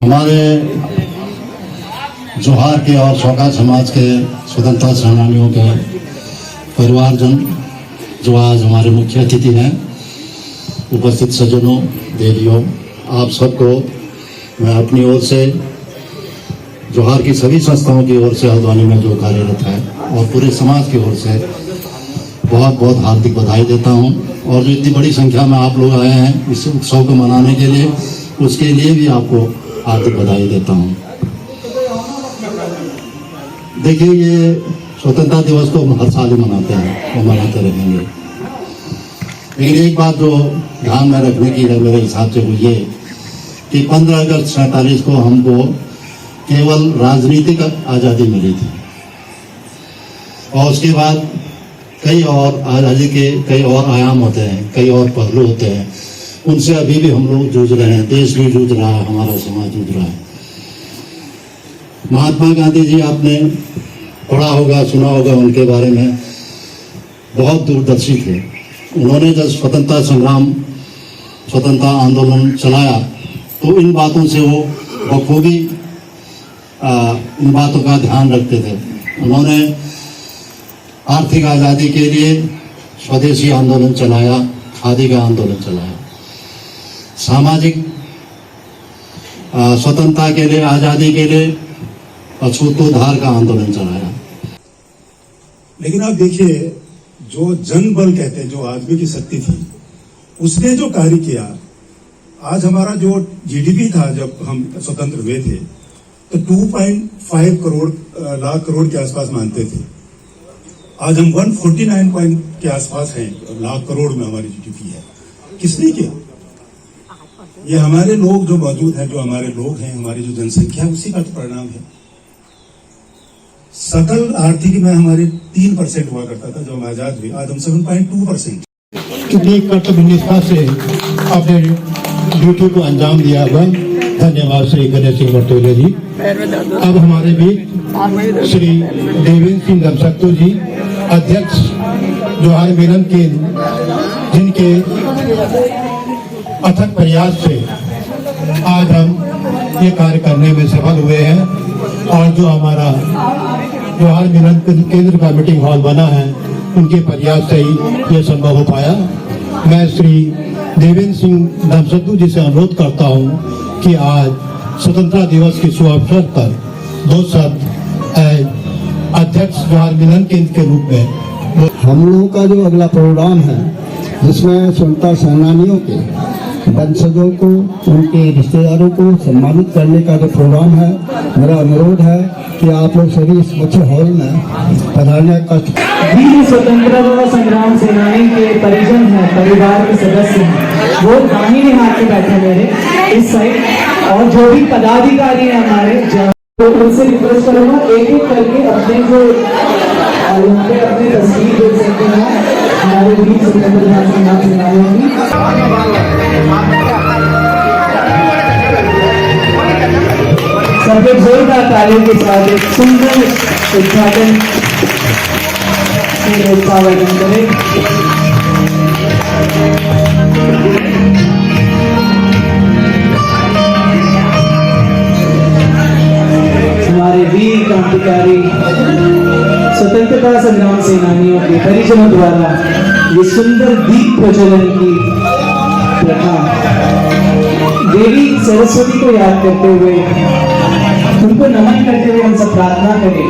हमारे जोहार के और चौका समाज के स्वतंत्रता सेनानियों के परिवारजन जो आज हमारे मुख्य अतिथि हैं, उपस्थित सज्जनों, देवियों, आप सबको मैं अपनी ओर से जोहार की सभी संस्थाओं की ओर से हल्द्वानी में जो कार्यरत है और पूरे समाज की ओर से बहुत बहुत हार्दिक बधाई देता हूं। और जो इतनी बड़ी संख्या में आप लोग आए हैं इस उत्सव को मनाने के लिए, उसके लिए भी आपको हार्दिक बधाई देता हूं। देखिए, ये स्वतंत्रता दिवस तो हम हर साल ही मनाते हैं और मनाते रहेंगे, लेकिन एक बात जो ध्यान में रखने की है मेरे हिसाब से वो ये कि 15 अगस्त 47 को हमको केवल राजनीतिक आज़ादी मिली थी और उसके बाद कई और आज़ादी के कई और आयाम होते हैं, कई और पहलू होते हैं, उनसे अभी भी हम लोग जूझ रहे हैं, देश भी जूझ रहा है, हमारा समाज जूझ रहा है। महात्मा गांधी जी, आपने पढ़ा होगा, सुना होगा उनके बारे में, बहुत दूरदर्शी थे। उन्होंने जब स्वतंत्रता संग्राम, स्वतंत्रता आंदोलन चलाया तो इन बातों से वो बखूबी इन बातों का ध्यान रखते थे। उन्होंने आर्थिक आज़ादी के लिए स्वदेशी आंदोलन चलाया, खादी का आंदोलन चलाया, सामाजिक स्वतंत्रता के लिए, आज़ादी के लिए अछूतोद्धार का आंदोलन चलाया। लेकिन आप देखिए, जो जनबल कहते हैं, जो आदमी की शक्ति थी, उसने जो कार्य किया, आज हमारा जो जीडीपी था जब हम स्वतंत्र हुए थे तो 2.5 लाख करोड़ के आसपास मानते थे। आज हम 149 के आसपास हैं, लाख करोड़ में हमारी जीडीपी है। किसने किया? ये हमारे लोग जो मौजूद हैं, जो हमारे लोग हैं, हमारी जो जनसंख्या है, उसी का तो परिणाम है। सकल आर्थिक में हमारे 3% हुआ करता था जब हम आजाद हुए, आज हम 7.2%। कितनी कर्तव्य निष्ठा से आपने ड्यूटी को अंजाम दिया हुआ, धन्यवाद श्री गणेश सिंह मर्तोले जी। अब हमारे बीच श्री देवेंद्र सिंह दमसत्तू जी, अध्यक्ष जोहार मिलन केंद्र, जिनके अथक प्रयास से आज हम ये कार्य करने में सफल हुए हैं और जो हमारा जोहार मिलन केंद्र का मीटिंग हॉल बना है, उनके प्रयास से ही ये संभव हो पाया। मैं श्री देवेंद्र सिंह दमसत्तू जी से अनुरोध करता हूँ कि आज स्वतंत्रता दिवस के शुभ अवसर पर 2 शब्द अध्यक्ष जोहार मिलन केंद्र के रूप में। हम लोगों का जो अगला प्रोग्राम है, जिसमें स्वतंत्रता सेनानियों के वंशजों को, उनके रिश्तेदारों को सम्मानित करने का जो प्रोग्राम है, मेरा अनुरोध है कि आप लोग सभी इस अच्छे हॉल में पधारने का। वीर स्वतंत्रता संग्राम सेनानी के परिजन हैं, परिवार के सदस्य हैं, वो दाहिने हाथ में बैठे मेरे इस साइड, और जो भी पदाधिकारी हैं हमारे, तो उनसे रिक्वेस्ट करूंगा एक एक करके अपने जो अपनी तस्वीर देख सकते हैं हमारे वीर स्वतंत्रता संग्राम सेनानियों की। सबके जोरदार तालियों के साथ एक सुंदर उद्घाटन उत्पादन करें। हमारे वीर क्रांतिकारी स्वतंत्रता संग्राम सेनानियों के परिजनों द्वारा ये सुंदर दीप प्रज्वलन की प्रथा, देवी सरस्वती को याद करते हुए, उनको नमन करते हुए हम सब प्रार्थना करें।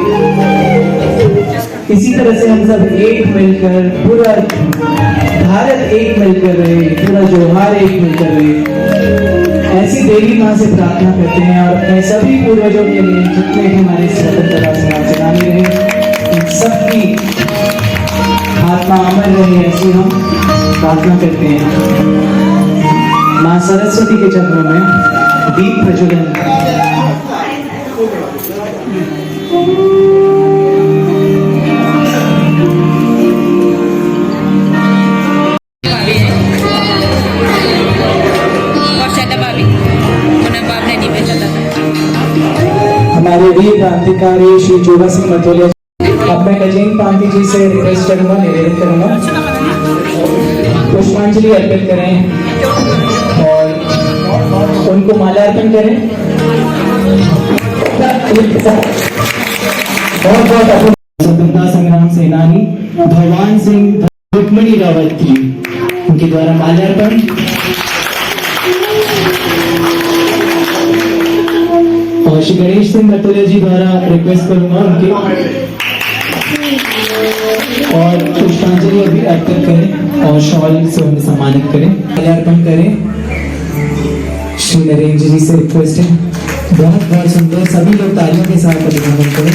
इसी तरह से हम सब एक मिलकर, पूरा भारत एक मिलकर रहे, पूरा जोहार एक मिलकर रहे, ऐसी देवी माँ से प्रार्थना करते हैं। और अपने सभी पूर्वजों के लिए, जितने भी हमारे स्वतंत्रता संग्राम सेनानी रहे, इन सबकी आत्मा अमर रहे, ऐसी हम प्रार्थना करते हैं। माँ सरस्वती के चरणों में दीप प्रज्वलन। हमारे वीर क्रांतिकारी श्री जोगा सिंह मथोले, अब मैं गजेंद्र पांडे जी से रिक्वेस्ट करूंगा, निवेदन करूंगा, पुष्पांजलि अर्पित करें और उनको माल्यार्पण करें। बहुत बहुत स्वतंत्रता संग्राम सेनानी भगवान सिंह रुक्मणी रावत जी, उनके द्वारा माल्यार्पण। और श्री गणेश सिंह मटोले जी द्वारा रिक्वेस्ट करूंगा उनके और पुष्पांजलि अभी अर्पित करें और शॉल से उन्हें सम्मानित करें, माल्यार्पण करें। श्री नरेंद्र जी से रिक्वेस्ट है, बहुत बहुत सुंदर, सभी लोग तालियों के साथ अभिनंदन करें,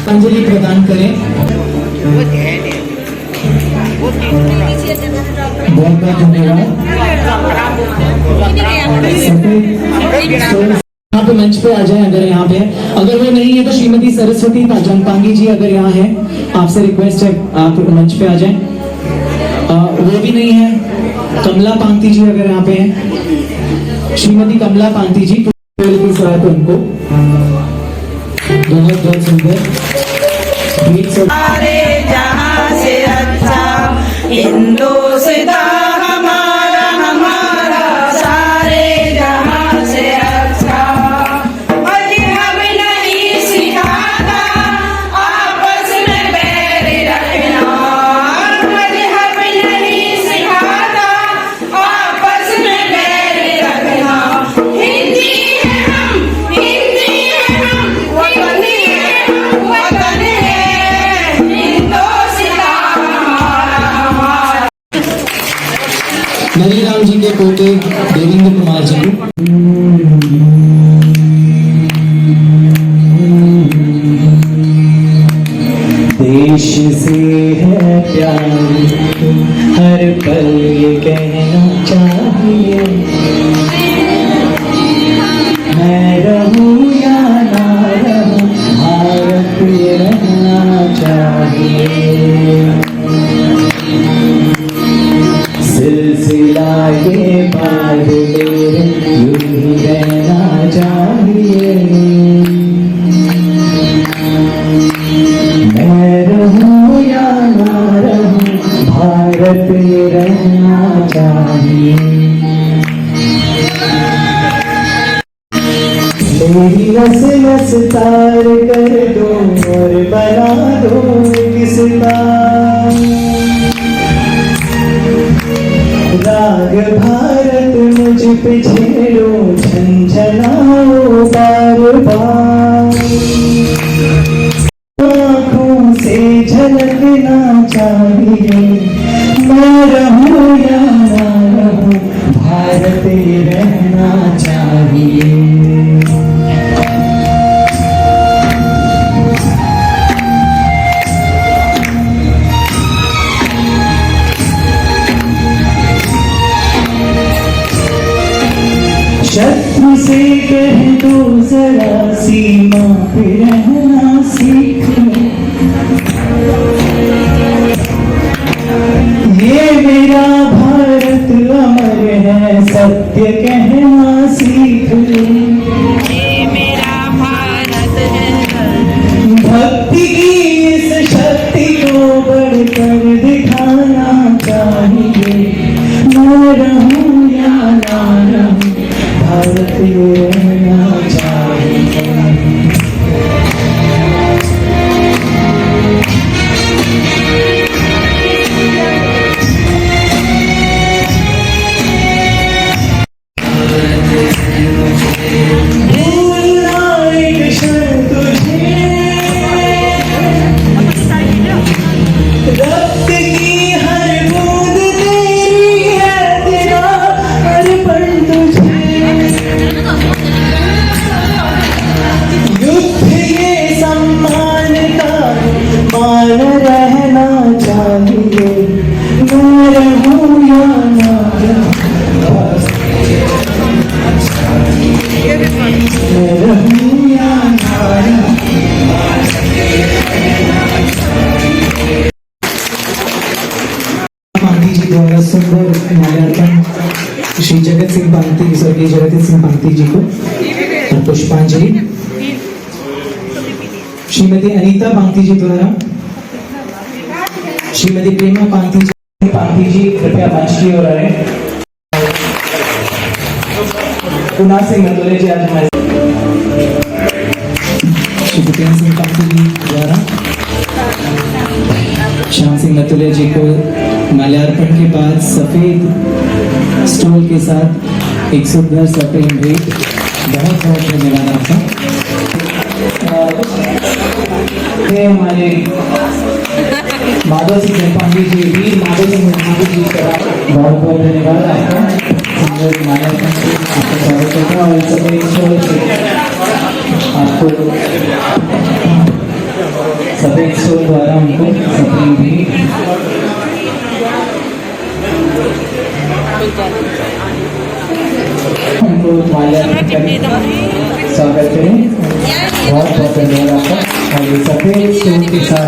अंजलि प्रदान करें। बहुत बहुत धन्यवाद। यहाँ पे मंच पे आ जाए, अगर यहाँ पे अगर वो नहीं है तो श्रीमती सरस्वती जंपांगी जी अगर यहाँ है, आपसे रिक्वेस्ट है आप मंच पे आ जाएं। वो भी नहीं है, कमला पांती जी अगर यहाँ पे हैं, श्रीमती कमला पांती जी के साथ उनको बहुत बहुत सुंदर सारे जहां से अच्छा हिंदुस्तान हमारा हमारा सारे जहां से अच्छा। मजहब नहीं सिखाता आपस में बैर रखना, मजहब नहीं सिखाता आपस में बैर रखना। हिंदी है हम, हिंदी है हम, वतनी है हम, वतन है हिंदुस्तान हमारा। नरीराम जी के पोते देवेंद्र कुमार जी को देश से है प्यार हर पल ये कहना चाहिए, मैं रहूं या ना रहूं भारत ये रहना चाहिए। सिलसिला के बाद मेरे यूं ही रहना चाहिए, मैं रहूं या ना रहूं भारत ये रहना चाहिए। मेरी नस नस तार कर दो और बना दो किसका राग भारत, मुझ पे छेड़ो झंझनाओ बार बार, आँखों से झलकना चाहिए, मैं रहूं या ना रहूं भारत ये रहना चाहिए। शत्रु से कह दो जरा सीमा पे रहना सीख लो, ये मेरा भारत अमर है सत्य कहना सीख लो, ये मेरा भारत है। भक्ति की इस शक्ति को बढ़कर दिखाना चाहिए, मैं रहूं या ना रहूं भारत ये रहना चाहिए। भूलना एक क्षण तुझे, रक्त की हर बूंद तेरी है, तेरा अर्पण तुझे। युद्ध ये सम्मान का मान रहना चाहिए, मैं रहूं या ना रहूं, मैं रहूं या ना रहूं। पांती जी द्वारा सुंदर माल्यार्पण श्री जगत सिंह पांती, स्वर्गीय जगत सिंह पांती जी को और पुष्पांजलि। श्रीमती अनीता पांती जी द्वारा श्रीमती प्रेमा पांती जी कृपया मंच की ओर आए। कुणाल सिंह नतोले जी आज हमारे शुभकिरण सिंह कांति जी द्वारा श्याम सिंह नतुलिया जी को माल्यार्पण के बाद सफेद स्टोल के साथ एक सुंदर सा प्रेम भेंट। बहुत बहुत धन्यवाद आपका। ये हमारे माधव सिंह जयपांडी जी, वीर माधव सिंह जयपांडी जी का बहुत बहुत धन्यवाद आपका। सुंदर माल्यार्पण से आपका स्वागत करता हूँ और सफेद स्टोल से आपको सफेद स्टोल द्वारा उनको सफेद भी उनको माल्यार्पण करें, स्वागत करें। बहुत बहुत धन्यवाद आपका। और ये सफेद स्टोल के साथ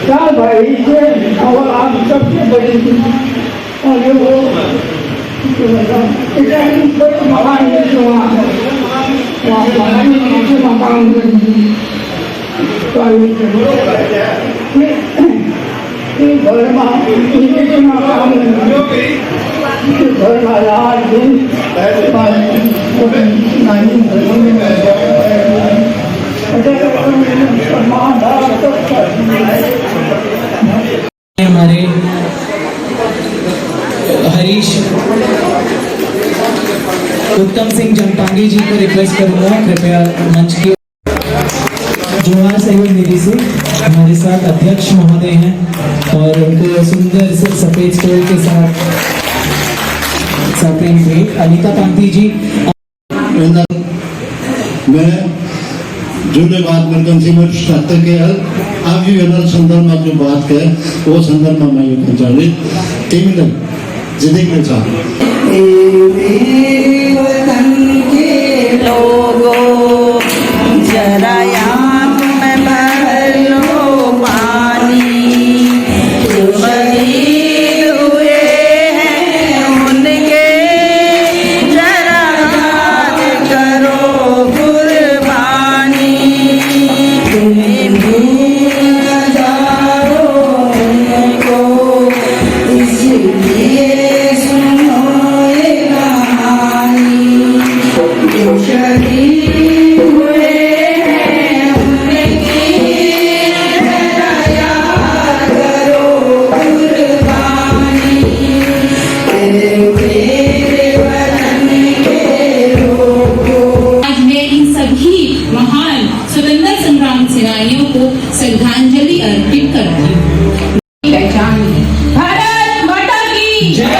चार भाई थे और आप सबसे बड़े और वो बड़े महान है जो मकान हमारे हरीश उत्तम सिंह जमटांगी जी को रिक्वेस्ट करूंगा कृपया मंच की जोहार सहयोग निधि से हमारे साथ अध्यक्ष महोदय हैं और उनको सुंदर से सफेद स्टोल के साथ सफेद भेंट अनीता कांति जी। मैं जुने बात में कंज्यूमर स्ट्रक्चर के आप भी वेनर संदर्भ में जो बात करें वो संदर्भ में मैं ये कंचाली टीम जिंदगी में चाहूँ लोगों जरा आँख में भर लो पानी, जो शहीद हुए हैं उनके जरा याद करो कुर्बानी। तुम्हें भूल न जाओ उनको, इसलिए सुनो ये कहानी। जो शहीद हुए हैं उनकी जरा याद करो कुर्बानी। तेरे वतन के लोगों। आज मैं इन सभी महान स्वतंत्रता संग्राम सेनानियों को श्रद्धांजलि अर्पित करती हूँ। पहचान भारत माता की जय।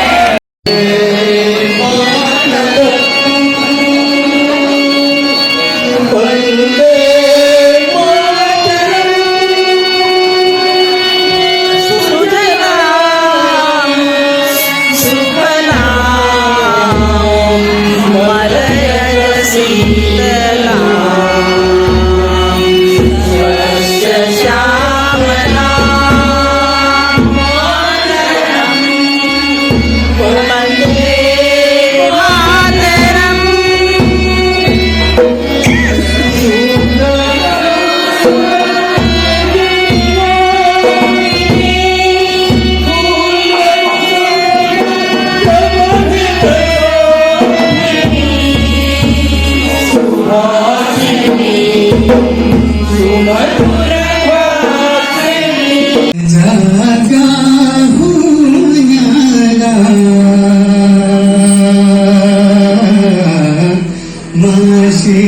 मासे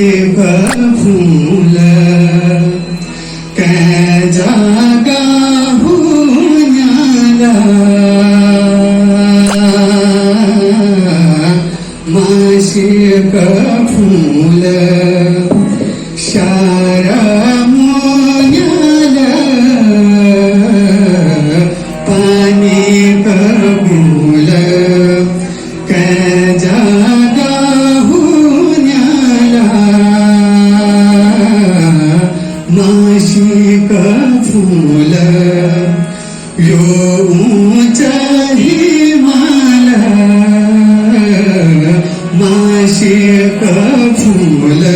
फूल शारा मोन्याला पानी कबूल जागा हुन्याला माशी का फूल यो ऊंचा हिमाला माशी का फूल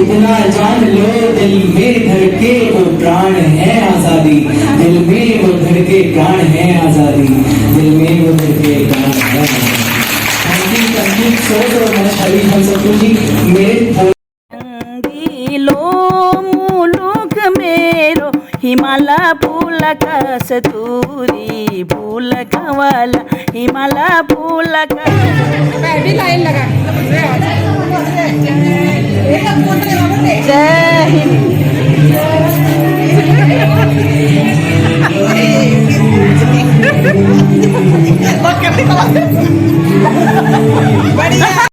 इतना जान लो दिल में धड़के वो प्राण है आजादी, दिल में वो धड़के प्राण है आजादी, दिल में वो धड़के प्राण है। संगीत सोच और मैं शरीफ हम सबको जी मेरे मुलुक मेरो हिमाला फूल कस्तूरी फूल कवाला हिमाला फूल लाइन लगा है